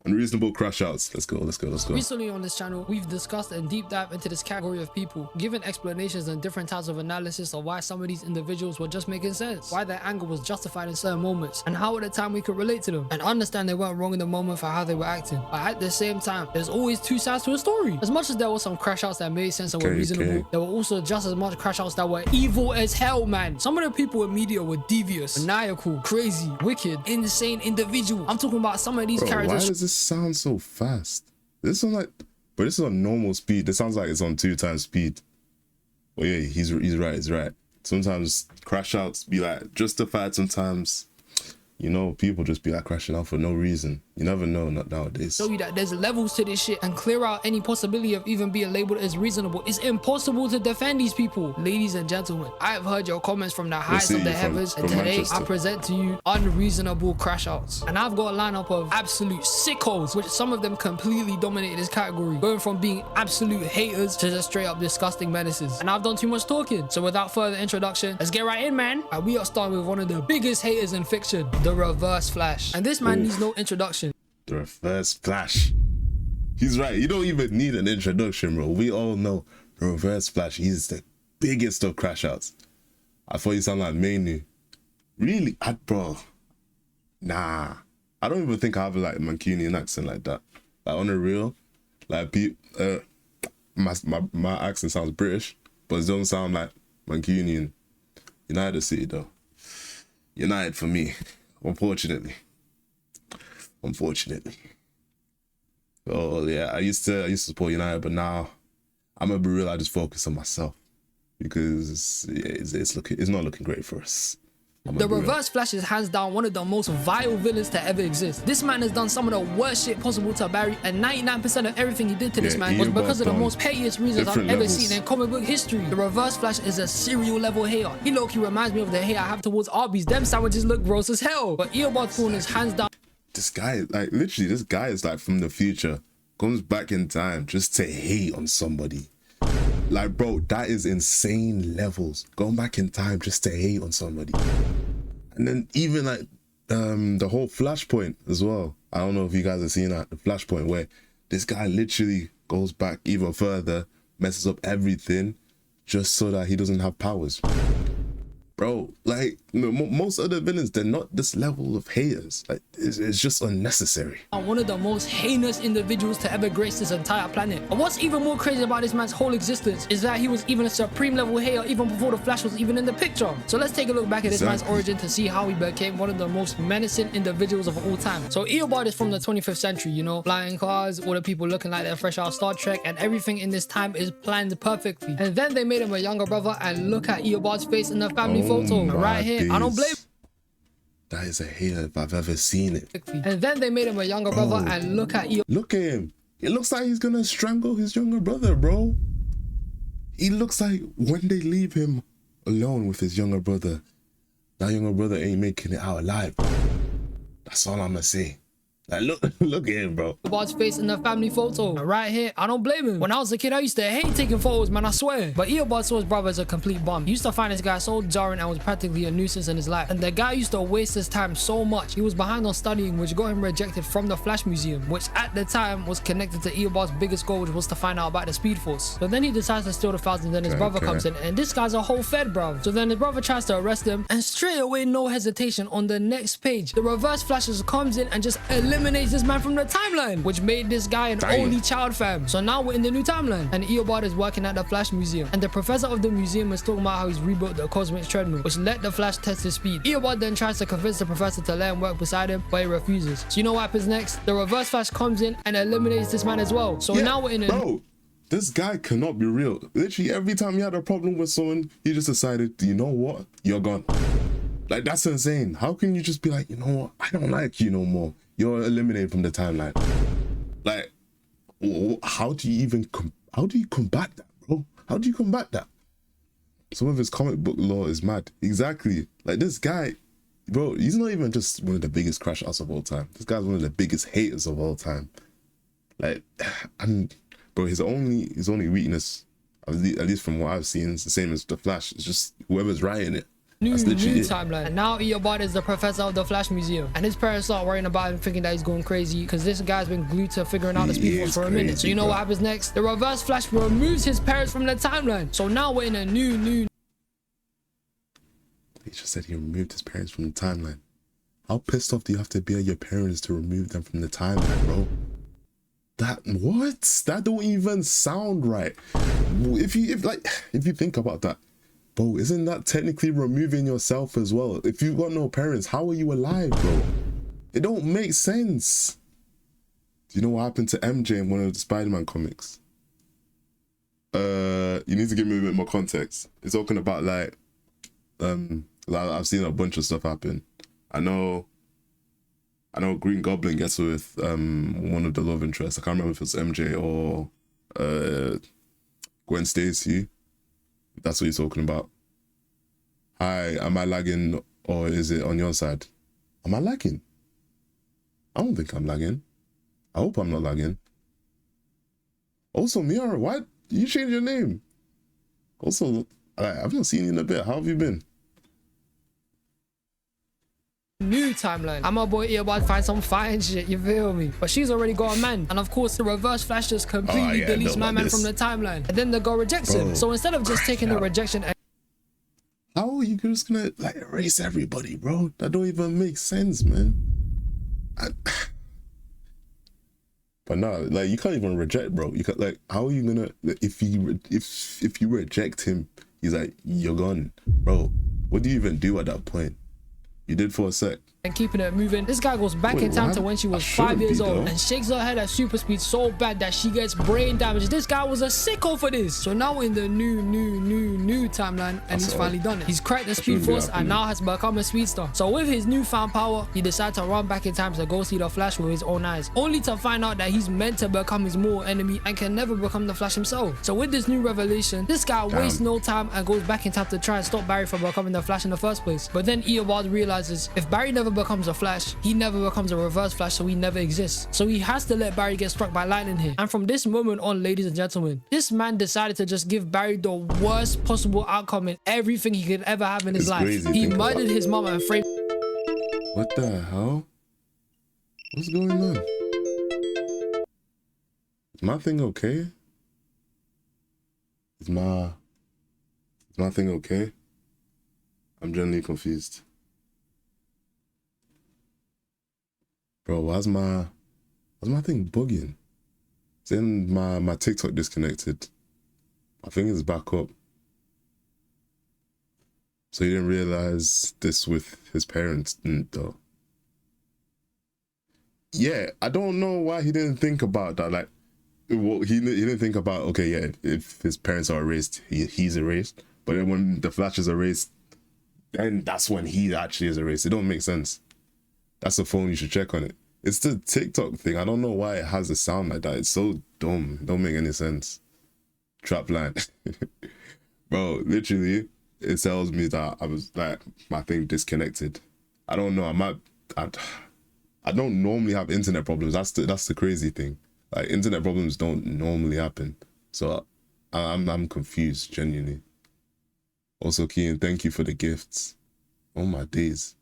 Unreasonable Crashouts. Let's go. Recently on this channel, we've discussed and deep dive into this category of people, given explanations and different types of analysis of why some of these individuals were just making sense, why their anger was justified in certain moments, and how at the time we could relate to them and understand they weren't wrong in the moment for how they were acting. But at the same time, there's always two sides to a story. As much as there were some crash outs that made sense and were reasonable, there were also just as much crash outs that were evil as hell, man. Some of the people in media were devious, maniacal, crazy, wicked, insane individuals. I'm talking about some of these characters. Why does this sound so fast? This is but this is on normal speed. This sounds like it's on 2x speed. Oh yeah, he's right. Sometimes crash outs be like justified. Sometimes, you know, people just be like crashing out for no reason. You never know, not nowadays. Show you that there's levels to this shit and clear out any possibility of even being labeled as reasonable. It's impossible to defend these people. Ladies and gentlemen, I have heard your comments from the heights of the heavens, and today I present to you unreasonable crash outs. And I've got a lineup of absolute sickos, which some of them completely dominate this category, going from being absolute haters to just straight up disgusting menaces. And I've done too much talking, so without further introduction, let's get right in, man. And we are starting with one of the biggest haters in fiction, the Reverse Flash. And this man needs no introduction. The Reverse Flash. He's right. You don't even need an introduction, bro. We all know the Reverse Flash. He's the biggest of crash outs. I thought you sound like Manu. Really? Bro. Nah. I don't even think I have like a Mancunian accent like that. Like on the real, like my accent sounds British, but it doesn't sound like Mancunian. United City though. United for me. Unfortunately. Oh yeah, I used to support United, but now I'm gonna be real. I just focus on myself because it's not looking great for us. The Reverse Flash is hands down one of the most vile villains to ever exist. This man has done some of the worst shit possible to Barry, and 99% of everything he did to this man was because of the most pettiest reasons I've ever seen in comic book history. The Reverse Flash is a serial level hater. He low-key reminds me of the hate I have towards Arby's. Them sandwiches look gross as hell. But Eobard Thorne is hands down. This guy, like literally, this guy is like from the future, comes back in time just to hate on somebody. Like, bro, that is insane levels. Going back in time just to hate on somebody. And then even like the whole Flashpoint as well. I don't know if you guys have seen that, the Flashpoint where this guy literally goes back even further, messes up everything just so that he doesn't have powers. Bro, like most other villains, they're not this level of haters. Like it's just unnecessary. One of the most heinous individuals to ever grace this entire planet. And what's even more crazy about this man's whole existence is that he was even a supreme level hater even before the Flash was even in the picture. So let's take a look back at this man's origin to see how he became one of the most menacing individuals of all time. So Eobard is from the 25th century, you know, flying cars, all the people looking like they're fresh out of Star Trek, and everything in this time is planned perfectly. And then they made him a younger brother, and look at Eobard's face in the family photo right here. I don't blame. That is a hater if I've ever seen it. And then they made him a younger brother, and look at you. Look at him. It looks like he's gonna strangle his younger brother, bro. He looks like when they leave him alone with his younger brother, that younger brother ain't making it out alive, bro. That's all I'm gonna say. Like, look at him, bro. Eobard's face in the family photo right here. I don't blame him. When I was a kid, I used to hate taking photos, man, I swear. But Eobard saw his brother as a complete bum. He used to find this guy so jarring and was practically a nuisance in his life. And the guy used to waste his time so much. He was behind on studying, which got him rejected from the Flash Museum, which at the time was connected to Eobard's biggest goal, which was to find out about the Speed Force. So then he decides to steal the files, and then his brother comes in, and this guy's a whole fed, bro. So then his brother tries to arrest him, and straight away, no hesitation, on the next page, the Reverse Flash just comes in and just eliminates this man from the timeline, which made this guy an only child, fam. So now we're in the new timeline, and Eobard is working at the Flash Museum, and the professor of the museum is talking about how he's rebuilt the cosmic treadmill, which let the Flash test his speed. Eobard then tries to convince the professor to let him work beside him, but he refuses. So you know what happens next? The Reverse Flash comes in and eliminates this man as well. So now we're in a... Bro, this guy cannot be real. Literally every time he had a problem with someone, he just decided, you know what? You're gone. Like, that's insane. How can you just be like, you know what? I don't like you no more. You're eliminated from the timeline. Like, how do you combat that, bro? How do you combat that? Some of his comic book lore is mad. Exactly. Like, this guy, bro, he's not even just one of the biggest crash outs of all time. This guy's one of the biggest haters of all time. Like, and bro, his only weakness, at least from what I've seen, is the same as the Flash. It's just whoever's writing it. New literally it. timeline. And now Eobard is the professor of the Flash Museum. And his parents start worrying about him, thinking that he's going crazy because this guy's been glued to figuring out the Speed Force for a minute. So you know what happens next? The Reverse Flash removes his parents from the timeline. So now we're in a new... He just said he removed his parents from the timeline. How pissed off do you have to be at your parents to remove them from the timeline, bro? That don't even sound right. If you think about that, bro, isn't that technically removing yourself as well? If you've got no parents, how are you alive, bro? It don't make sense. Do you know what happened to MJ in one of the Spider-Man comics? You need to give me a bit more context. It's talking about like I've seen a bunch of stuff happen. I know Green Goblin gets with one of the love interests. I can't remember if it's MJ or Gwen Stacy. That's what he's talking about. Hi, am I lagging or is it on your side? Am I lagging? I don't think I'm lagging. I hope I'm not lagging. Also, Miara, why you changed your name? Also, I've not seen you in a bit. How have you been? New timeline. And my boy Eobard finds some fine shit, you feel me? But she's already got a man. And of course, the Reverse Flash just completely deletes my man from the timeline. And then the girl rejects him. So instead of just taking the rejection... How are you just gonna like erase everybody, bro? That don't even make sense, man. But no, like you can't even reject, bro. You can't, like, how are you gonna, if you reject him, he's like, you're gone, bro. What do you even do at that point? You did for a sec. And keeping it moving, this guy goes back in time to when she was 5 years old and shakes her head at super speed so bad that she gets brain damage. This guy was a sicko for this. So now we're in the new timeline, and he's finally done it. He's cracked the Speed Force and now has become a speedster. So with his newfound power, he decides to run back in time to go see the Flash with his own eyes, only to find out that he's meant to become his mortal enemy and can never become the Flash himself. So with this new revelation, this guy wastes no time and goes back in time to try and stop Barry from becoming the Flash in the first place. But then Eobard realizes if Barry never becomes a Flash, he never becomes a Reverse Flash, so he never exists. So he has to let Barry get struck by lightning here. And from this moment on, ladies and gentlemen, this man decided to just give Barry the worst possible outcome in everything he could ever have in his life. He murdered his mama and framed... What the hell? What's going on? Is my thing okay? Is my thing okay? I'm genuinely confused. Bro, why's my thing bugging? Then my TikTok disconnected. My thing is back up. So he didn't realize this with his parents, though. Yeah, I don't know why he didn't think about that. Like, well, he didn't think about, okay, yeah, if his parents are erased, he's erased. But then when the Flash is erased, then that's when he actually is erased. It don't make sense. That's the phone, you should check on it. It's the TikTok thing. I don't know why it has a sound like that. It's so dumb. It don't make any sense. Trap line. Bro, literally, it tells me that I was like, my thing disconnected. I don't know. I don't normally have internet problems. That's the crazy thing. Like, internet problems don't normally happen. So I'm confused, genuinely. Also, Kian, thank you for the gifts. Oh my days.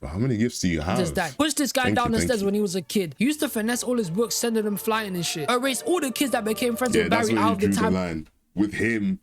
How many gifts do you have? Just died. Pushed this guy down the stairs when he was a kid. He used to finesse all his books, sending them flying and shit. Erase all the kids that became friends with Barry out of the time. Line. With him,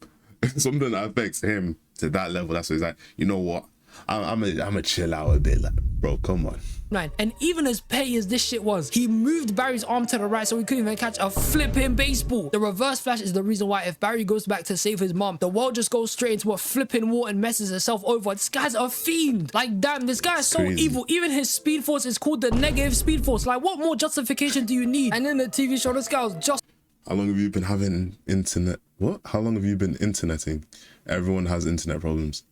something that affects him to that level. That's what he's like, you know what? I'm a chill out a bit. Like, bro, come on. Right. And even as petty as this shit was, he moved Barry's arm to the right so he couldn't even catch a flipping baseball. The Reverse Flash is the reason why if Barry goes back to save his mom, the world just goes straight into a flipping war and messes itself over. This guy's a fiend. Like, damn, this guy is so evil. Even his Speed Force is called the Negative Speed Force. Like, what more justification do you need? And in the TV show, this guy was just... How long have you been having internet? What? How long have you been interneting? Everyone has internet problems.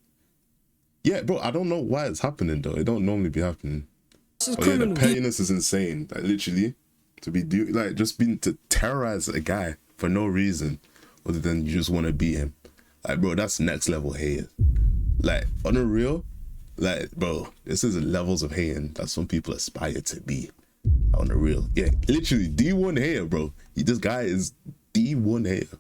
Yeah, bro, I don't know why it's happening, though. It don't normally be happening. Oh, yeah, the pettiness is insane. Like, literally, to terrorize a guy for no reason other than you just want to beat him. Like, bro, that's next level hate. Like, on a real, like, bro, this is the levels of hating that some people aspire to be. On the real. Yeah, literally, D1 hater, bro. This guy is D1 hater.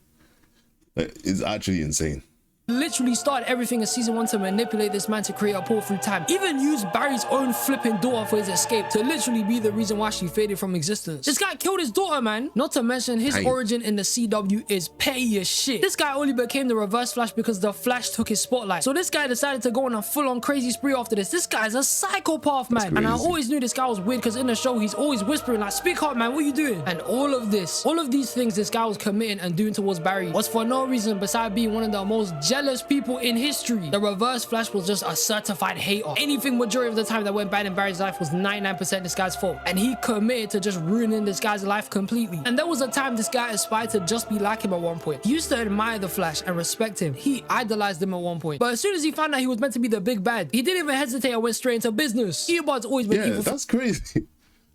Like, it's actually insane. literally started everything in season 1 to manipulate this man to create a portal through time. Even used Barry's own flipping daughter for his escape to literally be the reason why she faded from existence. This guy killed his daughter, man. Not to mention his origin in the CW is petty as shit. This guy only became the Reverse Flash because the Flash took his spotlight. So this guy decided to go on a full-on crazy spree after this. This guy's a psychopath, man. And I always knew this guy was weird because in the show he's always whispering like, speak up, man, what are you doing? And all of these things this guy was committing and doing towards Barry was for no reason besides being one of the most jealous people in history. The Reverse Flash was just a certified hater. Anything majority of the time that went bad in Barry's life was 99% this guy's fault. And he committed to just ruining this guy's life completely. And there was a time this guy aspired to just be like him at one point. He used to admire the Flash and respect him. He idolized him at one point. But as soon as he found out he was meant to be the big bad, he didn't even hesitate and went straight into business. Eobard's always been evil. That's crazy.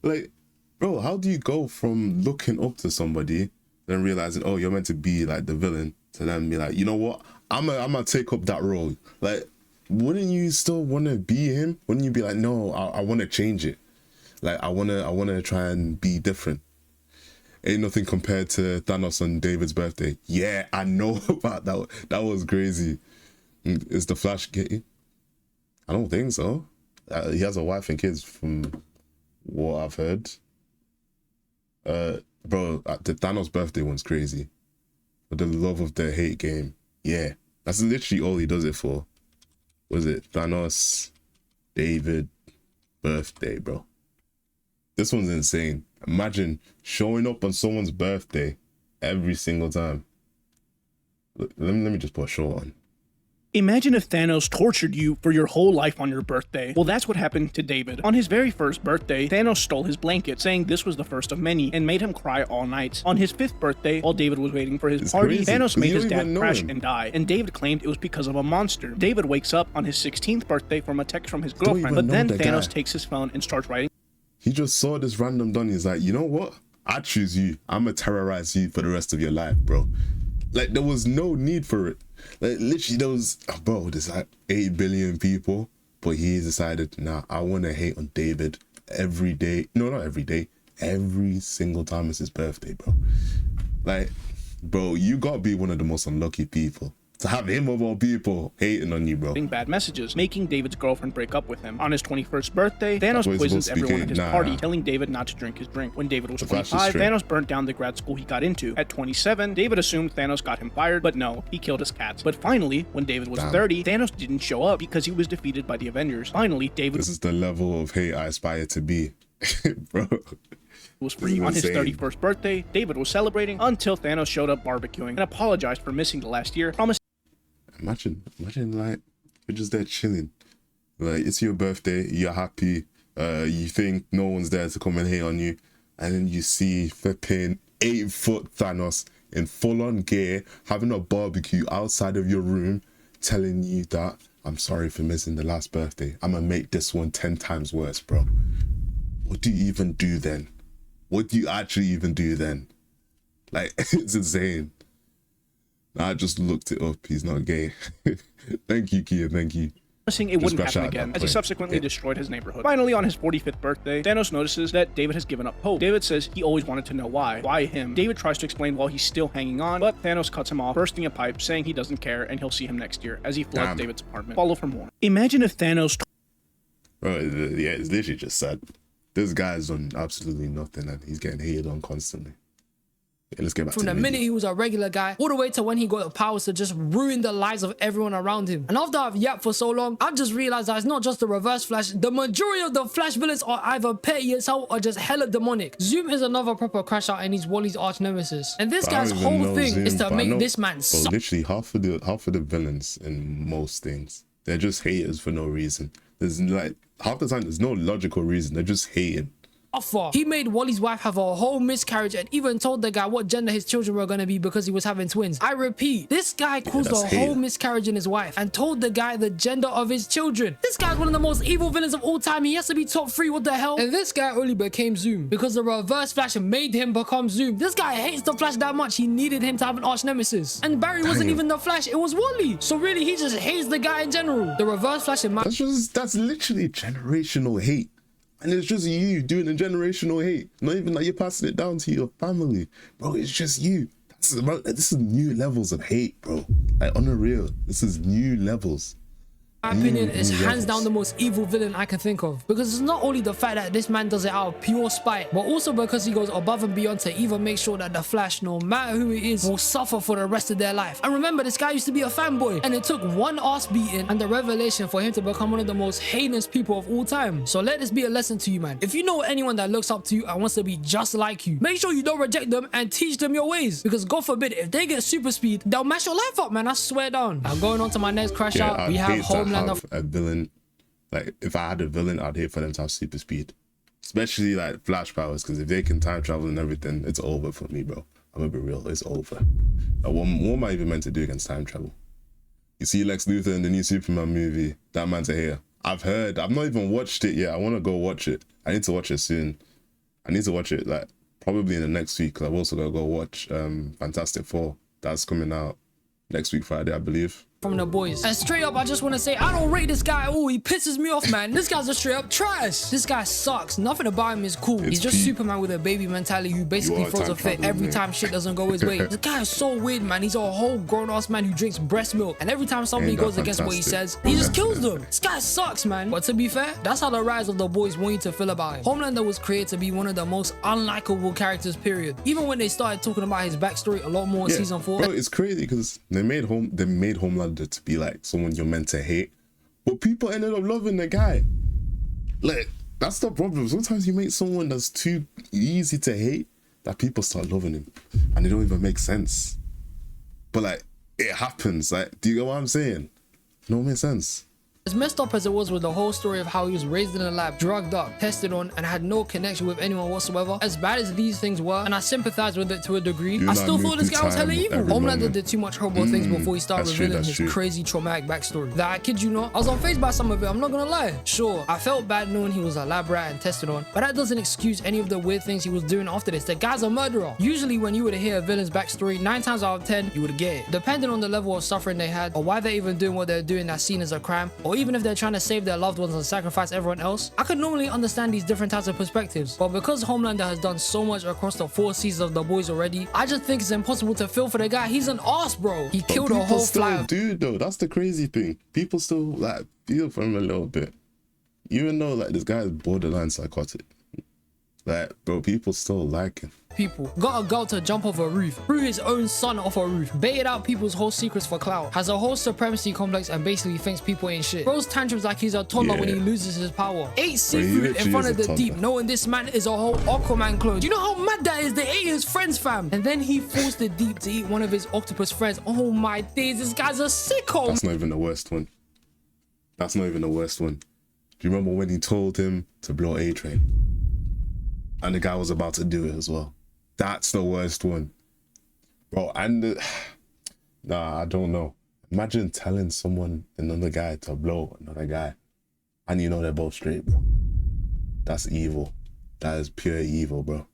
Like, bro, how do you go from looking up to somebody then realizing, oh, you're meant to be like the villain, to then be like, you know what? I'm gonna take up that role. Like, wouldn't you still want to be him? Wouldn't you be like, no, I want to change it. Like, I wanna try and be different. Ain't nothing compared to Thanos on David's birthday. Yeah, I know about that. That was crazy. Is the Flash gay? I don't think so. He has a wife and kids from what I've heard. Bro, the Thanos birthday one's crazy. For the love of the hate game. Yeah, that's literally all he does it for. Was it Thanos, David, birthday, bro? This one's insane. Imagine showing up on someone's birthday every single time. Look, let me just put a show on. Imagine if Thanos tortured you for your whole life on your birthday. Well, that's what happened to David. On his very first birthday, Thanos stole his blanket, saying this was the first of many, and made him cry all night. On his 5th birthday, while David was waiting for his party, Thanos made his dad crash and die, and David claimed it was because of a monster. David wakes up on his 16th birthday from a text from his girlfriend, but then Thanos takes his phone and starts writing. He just saw this random Donnie. He's like, you know what? I choose you. I'm gonna terrorize you for the rest of your life, bro. Like, there was no need for it. Like, literally, there was, bro, there's like 8 billion people, but he decided, nah, I want to hate on David every day. No, not every day. Every single time it's his birthday, bro. Like, bro, you gotta be one of the most unlucky people to have him of all people hating on you, bro. Bad messages, making David's girlfriend break up with him. On his 21st birthday, Thanos poisons everyone at his party, telling David not to drink his drink. When David was 25, Thanos burnt down the grad school he got into. At 27, David assumed Thanos got him fired, but no, he killed his cats. But finally, when David was 30, Thanos didn't show up because he was defeated by the Avengers. Finally, David... This is the level of hate I aspire to be, bro. Was free. On his 31st birthday, David was celebrating until Thanos showed up barbecuing and apologized for missing the last year, promising... Imagine like, you're just there chilling. Like, it's your birthday, you're happy, you think no one's there to come and hate on you, and then you see flipping 8-foot Thanos in full-on gear, having a barbecue outside of your room, telling you that, I'm sorry for missing the last birthday. I'm gonna make this one 10 times worse, bro. What do you even do then? What do you actually even do then? Like, it's insane. I just looked it up. He's not gay. Thank you, Kia. Thank you. It wouldn't happen again, as he subsequently destroyed his neighborhood. Finally, on his 45th birthday, Thanos notices that David has given up hope. David says he always wanted to know why. Why him? David tries to explain while he's still hanging on, but Thanos cuts him off, bursting a pipe, saying he doesn't care and he'll see him next year, as he floods David's apartment. Follow for more. Imagine if Thanos... Bro, yeah, it's literally just sad. This guy's done absolutely nothing and he's getting hated on constantly. Okay, let's get back from the minute he was a regular guy all the way to when he got the powers to just ruin the lives of everyone around him. And after I've yapped for so long, I've just realized that it's not just the Reverse Flash. The majority of the Flash villains are either petty as hell or just hella demonic. Zoom is another proper crash out and he's Wally's arch nemesis. And this guy's whole thing is to make this man suck. Literally half of the villains in most things, they're just haters for no reason. There's like half the time there's no logical reason. They're just hating. He made Wally's wife have a whole miscarriage and even told the guy what gender his children were gonna be because he was having twins. I repeat, this guy caused a whole miscarriage in his wife and told the guy the gender of his children. This guy's one of the most evil villains of all time. He has to be top 3, what the hell? And this guy only became Zoom because the Reverse Flash made him become Zoom. This guy hates the Flash that much, he needed him to have an arch nemesis. And Barry wasn't even the Flash, it was Wally. So really, he just hates the guy in general. The Reverse Flash in my... That's literally generational hate. And it's just you doing a generational hate. Not even like you're passing it down to your family. Bro, it's just you. This is new levels of hate, bro. Like, unreal. This is new levels. My opinion is hands down the most evil villain I can think of, because it's not only the fact that this man does it out of pure spite, but also because he goes above and beyond to even make sure that the Flash, no matter who it is, will suffer for the rest of their life. And remember, this guy used to be a fanboy, and it took one ass beating and the revelation for him to become one of the most heinous people of all time. So let this be a lesson to you, man. If you know anyone that looks up to you and wants to be just like you, make sure you don't reject them and teach them your ways, because God forbid, if they get super speed, they'll mess your life up, man. I swear down. Now going on to my next crash out, we have Homelander. Have a villain. Like, if I had a villain, I'd hate for them to have super speed, especially like Flash powers, because if they can time travel and everything, it's over for me, bro. I'm gonna be real, it's over. Like, what am I even meant to do against time travel? You see Lex Luthor in the new Superman movie, that man's a hater. I've not even watched it yet. I want to go watch it. I need to watch it soon. I need to watch it like probably in the next week, because I've also got to go watch Fantastic Four. That's coming out next week Friday, I believe. From the boys. And straight up, I just want to say, I don't rate this guy at all. He pisses me off, man. This guy's a straight up trash. This guy sucks. Nothing about him is cool. He's just Superman with a baby mentality who basically throws a fit every time shit doesn't go his way. This guy is so weird, man. He's a whole grown-ass man who drinks breast milk. And every time somebody goes against what he says, he just kills them. This guy sucks, man. But to be fair, that's how the rise of the boys want you to feel about him. Homelander was created to be one of the most unlikable characters, period. Even when they started talking about his backstory a lot more in season 4. Bro, it's crazy because they made Homelander to be like someone you're meant to hate, but people ended up loving the guy. Like, that's the problem. Sometimes you make someone that's too easy to hate that people start loving him and they don't even make sense. But like, it happens. Like, do you get what I'm saying? No, it makes sense. As messed up as it was with the whole story of how he was raised in a lab, drugged up, tested on, and had no connection with anyone whatsoever, as bad as these things were, and I sympathize with it to a degree, I still thought this guy was hella evil. Homelander did too much horrible things before he started revealing his crazy traumatic backstory. That, I kid you not, I was unfazed by some of it, I'm not gonna lie. Sure, I felt bad knowing he was a lab rat and tested on, but that doesn't excuse any of the weird things he was doing after this. The guy's a murderer. Usually when you were to hear a villain's backstory, 9 times out of 10, you would get it. Depending on the level of suffering they had, or why they're even doing what they're doing that's seen as a crime, or even if they're trying to save their loved ones and sacrifice everyone else, I could normally understand these different types of perspectives. But because Homelander has done so much across the 4 seasons of The Boys already, I just think it's impossible to feel for the guy. He's an ass, bro. He killed a whole fly. Dude, though, that's the crazy thing. People still like feel for him a little bit, even though like this guy is borderline psychotic. Like, bro, people still like him. People got a girl to jump off a roof, threw his own son off a roof, baited out people's whole secrets for clout, has a whole supremacy complex and basically thinks people ain't shit. Throws tantrums like he's a toddler when he loses his power. Ate seafood in front of the deep, knowing this man is a whole Aquaman clone. Do you know how mad that is? They ate his friends, fam. And then he forced the deep to eat one of his octopus friends. Oh my days, this guy's a sicko. That's not even the worst one. That's not even the worst one. Do you remember when he told him to blow A-Train? And the guy was about to do it as well. That's the worst one. Bro, and nah, I don't know. Imagine telling another guy to blow another guy, and you know they're both straight, bro. That's evil. That is pure evil, bro.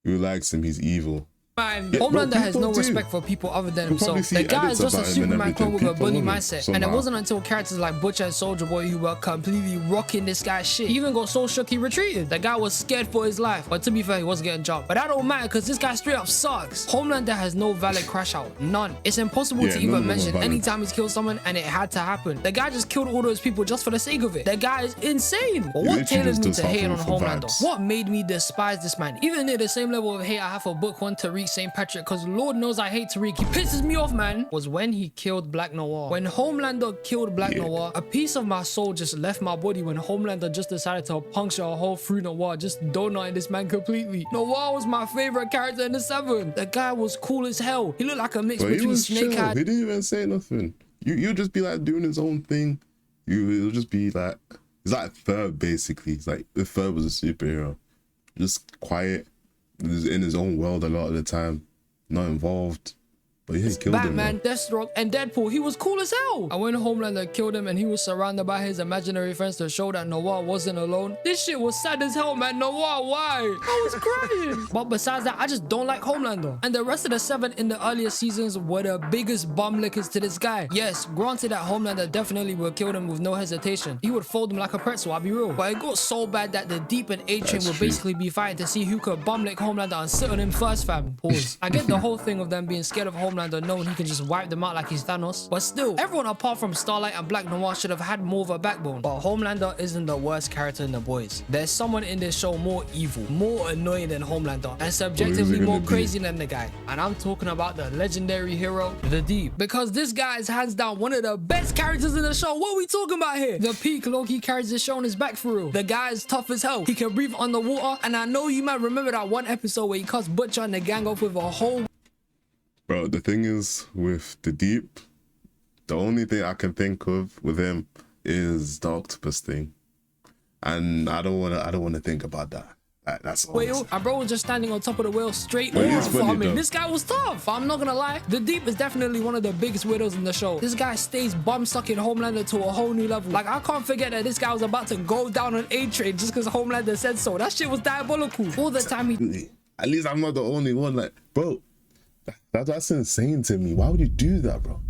Who likes him? He's evil. Man, Homelander has no respect for people other than himself. The guy is just a Superman clone with a bully mindset. And it wasn't until characters like Butcher and Soldier Boy who were completely rocking this guy's shit. He even got so shook he retreated. The guy was scared for his life. But to be fair, he wasn't getting jumped. But that don't matter because this guy straight up sucks. Homelander has no valid crash out. None. It's impossible to even mention anytime he's killed someone and it had to happen. The guy just killed all those people just for the sake of it. The guy is insane. But what tailored me to hate on Homelander? What made me despise this man? Even near the same level of hate I have for Book 1 Tariq St. Patrick, because Lord knows I hate Tariq. He pisses me off, man. Was when he killed Black Noir. When Homelander killed Black Noir, a piece of my soul just left my body when Homelander just decided to puncture a hole through Noir, just donutting this man completely. Noir was my favorite character in the 7. The guy was cool as hell. He looked like a mix between Snakehead. He didn't even say nothing. You'll just be like doing his own thing. It'll just be like, he's like Third basically. It's like if Third was a superhero, just quiet, in his own world a lot of the time. Not involved, But yeah, he killed Batman, him, bro. Deathstroke, and Deadpool. He was cool as hell. And when Homelander killed him and he was surrounded by his imaginary friends to show that Noir wasn't alone, this shit was sad as hell, man. Noir, why? I was crying. But besides that, I just don't like Homelander. And the rest of the 7 in the earlier seasons were the biggest bum lickers to this guy. Yes, granted that Homelander definitely would kill him with no hesitation. He would fold him like a pretzel, I'll be real. But it got so bad that the Deep and A-Train would basically be fighting to see who could bum lick Homelander and sit on him first, fam. Pause. I get the whole thing of them being scared of Homelander knowing he can just wipe them out like he's Thanos. But still, everyone apart from Starlight and Black Noir should have had more of a backbone. But Homelander isn't the worst character in The Boys. There's someone in this show more evil, more annoying than Homelander, and subjectively more crazy than the guy. And I'm talking about the legendary hero, The Deep. Because this guy is hands down one of the best characters in the show. What are we talking about here? The peak Loki carries the show on his back for real. The guy is tough as hell. He can breathe underwater, and I know you might remember that one episode where he cuts Butcher and the gang off with a whole... Bro, the thing is with the Deep, the only thing I can think of with him is the octopus thing, and I don't wanna think about that. That's all. Whale, and bro was just standing on top of the whale straight But it over is funny, farming. though. This guy was tough. I'm not gonna lie. The Deep is definitely one of the biggest widows in the show. This guy stays bum sucking Homelander to a whole new level. Like, I can't forget that this guy was about to go down on A-Train just because Homelander said so. That shit was diabolical. All the time he... At least I'm not the only one. Like, bro, that's insane to me. Why would you do that, bro?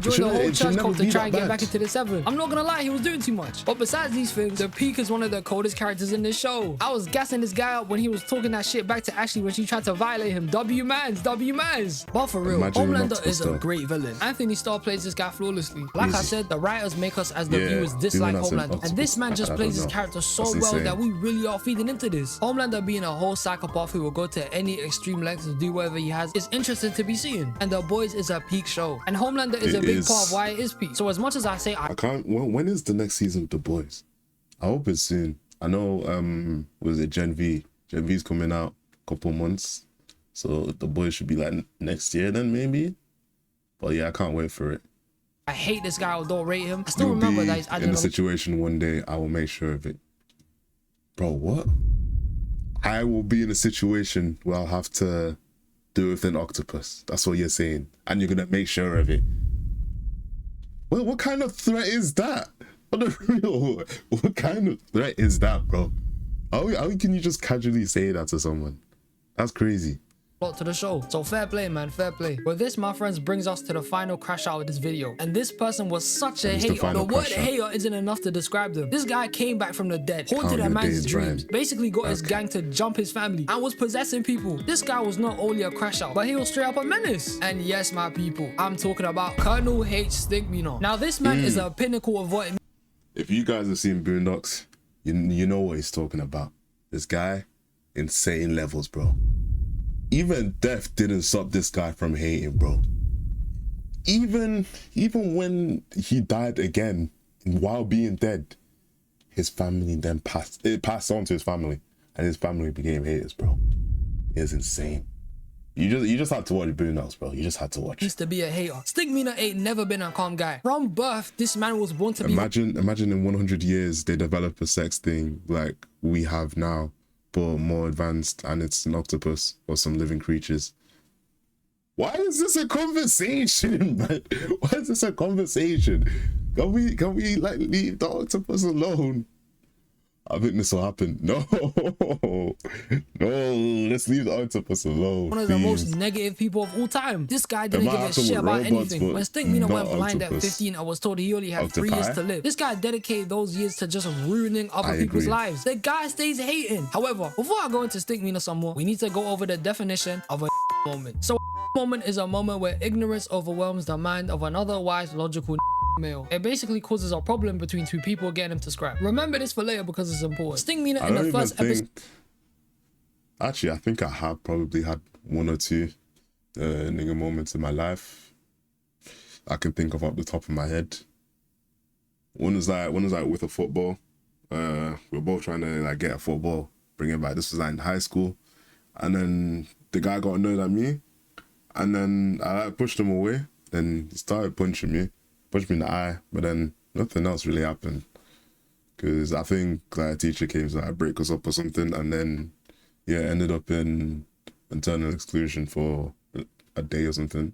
joined the whole It should church never cult to be try that and get bad. back into the 7. I'm not gonna lie, he was doing too much. But besides these things, the Peak is one of the coldest characters in this show. I was gassing this guy up when he was talking that shit back to Ashley when she tried to violate him. W-mans. But for real, Imagine him Homelander octopus is a though. great villain. Anthony Starr plays this guy flawlessly. Like I Easy. said, the writers make us as the Yeah, viewers dislike even as an Homelander. And this octopus, man just I plays don't his know. character so That's well insane. that we really are feeding into this. Homelander being a whole psychopath who will go to any extreme lengths to do whatever he has is interesting to be seen. And The Boys is a peak show. And Homelander is It a big is. part of why it is peak. So as much as I say I can't. When is the next season of The Boys? I hope it's soon. I know. Was it Gen V? Gen V's coming out a couple months, so The Boys should be like next year then maybe. But yeah, I can't wait for it. I hate this guy, I don't rate him. I still You'll remember be that he's in a situation one day. I will make sure of it. Bro, what? I will be in a situation where I'll have to do it with an octopus. That's what you're saying, and you're gonna make sure of it. Well, what kind of threat is that? On the real, what kind of threat is that, bro? How can you just casually say that to someone? That's crazy. to the show. So fair play, man, fair play. But this, my friends, brings us to the final crash out of this video. And this person was such a It's the hater. The final word crash out. hater isn't enough to describe them. This guy came back from the dead, haunted a your man's days, dreams, Bryan. basically got his gang to jump his family, and was possessing people. This guy was not only a crash out, but he was straight up a menace. And yes, my people, I'm talking about Colonel H. Stigmino. Now, this man is a pinnacle of what it If you guys have seen Boondocks, you know what he's talking about. This guy, insane levels, bro. Even death didn't stop this guy from hating, bro. Even when he died again while being dead, his family then passed on to his family, and his family became haters, bro. It's insane. You just had to watch Boondocks, bro. You just had to watch. used to be a hater. Stigmino ain't never been a calm guy. From birth, this man was born to be Imagine in 100 years they develop a sex thing like we have now, but more advanced, and it's an octopus or some living creatures. Why is this a conversation, man? Why is this a conversation? Can we like leave the octopus alone? I think this will happen. No, let's leave the octopus alone. one of the most please. negative people of all time. This guy didn't might give a have some shit about robots, anything. but When Stigmino not went blind at octopus. 15, I was told he only had 3 years Octopi? to live. This guy dedicated those years to just ruining other I people's agree. lives. The guy stays hating. However, before I go into Stigmino some more, we need to go over the definition of a moment. So a moment is a moment where ignorance overwhelms the mind of an otherwise logical male. It basically causes a problem between two people getting him to scrap. Remember this for later because it's important. Stigmino I in don't the even first episode. think. Actually, I think I have probably had 1 or 2 nigga moments in my life I can think of off the top of my head. One was like with a football. We're both trying to like get a football, bring it back. This was like in high school, and then the guy got annoyed at me, and then I like, pushed him away. Then he started punching me in the eye, but then nothing else really happened. Because I think like a teacher came to like break us up or something, and then yeah, ended up in internal exclusion for a day or something.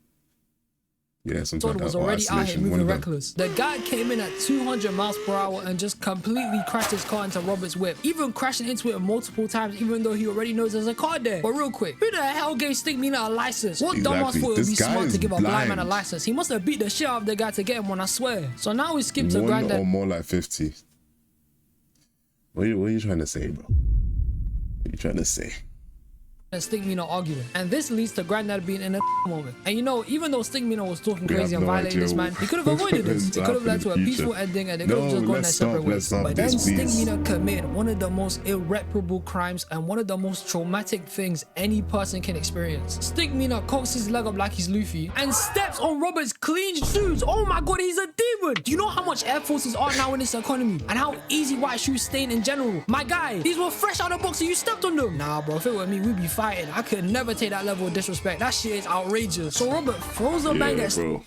Yeah, something like that. was Or already out here isolation, one moving of them. reckless. The guy came in at 200 miles per hour and just completely crashed his car into Robert's whip, even crashing into it multiple times, even though he already knows there's a car there. But real quick, who the hell gave Stinkmeaner a license? What dumbass thought it would be smart to give a blind man a license? He must have beat the shit out of the guy to get him one, I swear. So now we skip to One Granddad. or more like 50. What are you trying to say, bro? What are you trying to say? And Stinkmeaner arguing, and this leads to Granddad being in a moment. And you know, even though Stinkmeaner was talking crazy and violating this man, he could have avoided this. It could have led to a peaceful ending, and they could have just gone their separate ways. But then Stinkmeaner committed one of the most irreparable crimes and one of the most traumatic things any person can experience. Stinkmeaner cocks his leg up like he's Luffy and steps on Robert's clean shoes. Oh my god, he's a demon! Do you know how much Air Forces are now in this economy and how easy white shoes stain in general? My guy, these were fresh out of the box and you stepped on them. Nah, bro, if it were me, we'd be fighting. I could never take that level of disrespect. That shit is outrageous. So Robert throws a bang at bro.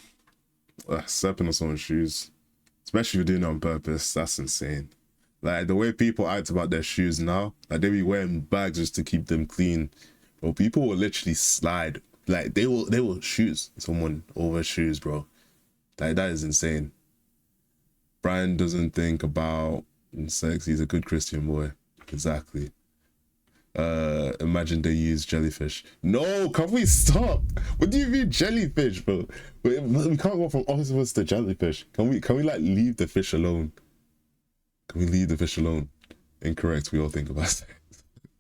Stepping on someone's shoes, especially if you're doing it on purpose, that's insane. Like the way people act about their shoes now, like they be wearing bags just to keep them clean. Bro, people will literally slide. Like they will shoot someone over shoes, bro. Like that is insane. Bryan doesn't think about sex. He's a good Christian boy. Exactly. Imagine they use jellyfish. No, can we stop? What do you mean jellyfish, bro? We can't go from octopus to jellyfish. Can we like leave the fish alone? Can we leave the fish alone? Incorrect. We all think about that.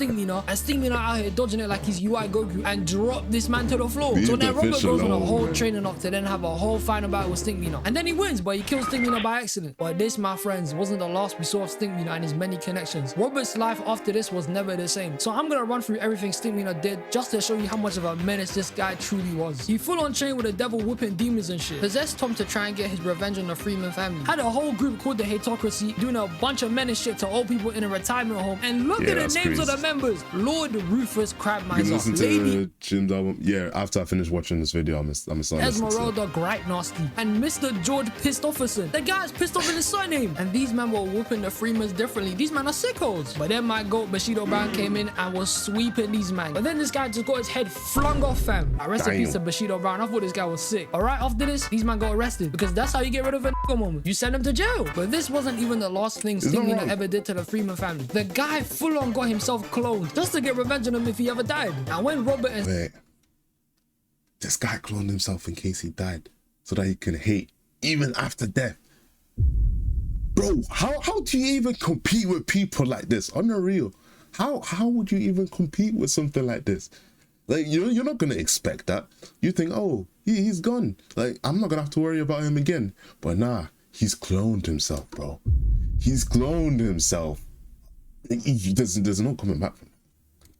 Stinkmeaner, and Stinkmeaner out here dodging it like he's UI Goku and drop this man to the floor. Leave so now the Robert fish goes on a alone, whole man. training up to then have a whole final battle with Stinkmeaner. And then he wins, but he kills Stinkmeaner by accident. But this, my friends, wasn't the last we saw of Stinkmeaner and his many connections. Robert's life after this was never the same. So I'm gonna run through everything Stinkmeaner did just to show you how much of a menace this guy truly was. He full on trained with the devil whipping demons and shit. Possessed Tom to try and get his revenge on the Freeman family. Had a whole group called the Hatocracy doing a bunch of menace shit to old people in a retirement home. And look at the names of the members. Lord Rufus Crabmiser, Listen to Lady Jim's album. Yeah, after I finish watching this video, I'm gonna start listening to it. Esmeralda Gripe Nasty, and Mr. George Pissed Offerson. The guy's pissed off in his surname. And these men were whooping the Freemans differently. These men are sickos. But then my goat Bushido Brown came in and was sweeping these men. But then this guy just got his head flung off, fam. Rest in peace to Bushido Brown. I thought this guy was sick. Alright, after this, these men got arrested because that's how you get rid of a moment. You send them to jail. But this wasn't even the last thing Stinkmeaner ever did to the Freeman family. The guy full on got himself cloned just to get revenge on him if he ever died. And when Robert and Wait, this guy cloned himself in case he died so that he can hate even after death. Bro, how do you even compete with people like this? Unreal. How would you even compete with something like this? Like, you're not gonna expect that. You think, oh, he's gone. Like, I'm not gonna have to worry about him again. But nah, he's cloned himself, bro. He's cloned himself. There's no coming back from it.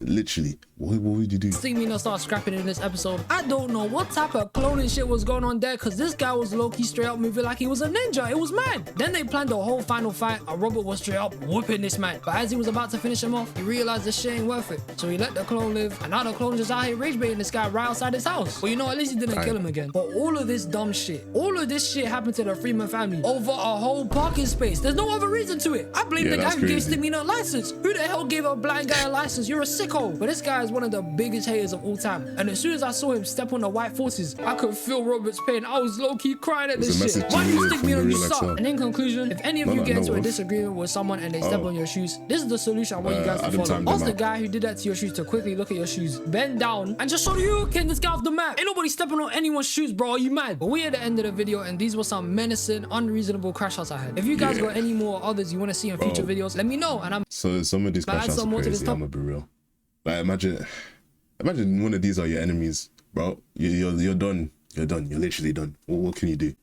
Literally, what would you do? Stinkmeaner started scrapping in this episode. I don't know what type of cloning shit was going on there, because this guy was low-key straight up moving like he was a ninja. It was mad. Then they planned a whole final fight and Robert was straight up whooping this man. But as he was about to finish him off, he realized this shit ain't worth it. So he let the clone live, and now the clone just out here rage baiting this guy right outside his house. But you know, at least he didn't kill him again. But all of this dumb shit, all of this shit happened to the Freeman family over a whole parking space. There's no other reason to it. I blame the guy who gave Stinkmeaner a license. Who the hell gave a blind guy a license? You're a sicko. But this guy is one of the biggest haters of all time. And as soon as I saw him step on the white forces, I could feel Robert's pain. I was low-key crying at this shit. Why do you Stinkmeaner, you suck? And in conclusion, if any of you get into a disagreement with someone and they step on your shoes, this is the solution I want you guys to follow. Ask the guy who did that to your shoes to quickly look at your shoes, bend down, and just show you, can this guy off the map? Ain't nobody stepping on anyone's shoes, bro. Are you mad? But we're at the end of the video, and these were some menacing, unreasonable crash outs I had. If you guys got any more others you want to see in future videos, let me know. And So some of these crash outs are crazy. I'm gonna be real. Like imagine one of these are your enemies, bro. You're done. You're done. You're literally done. What can you do?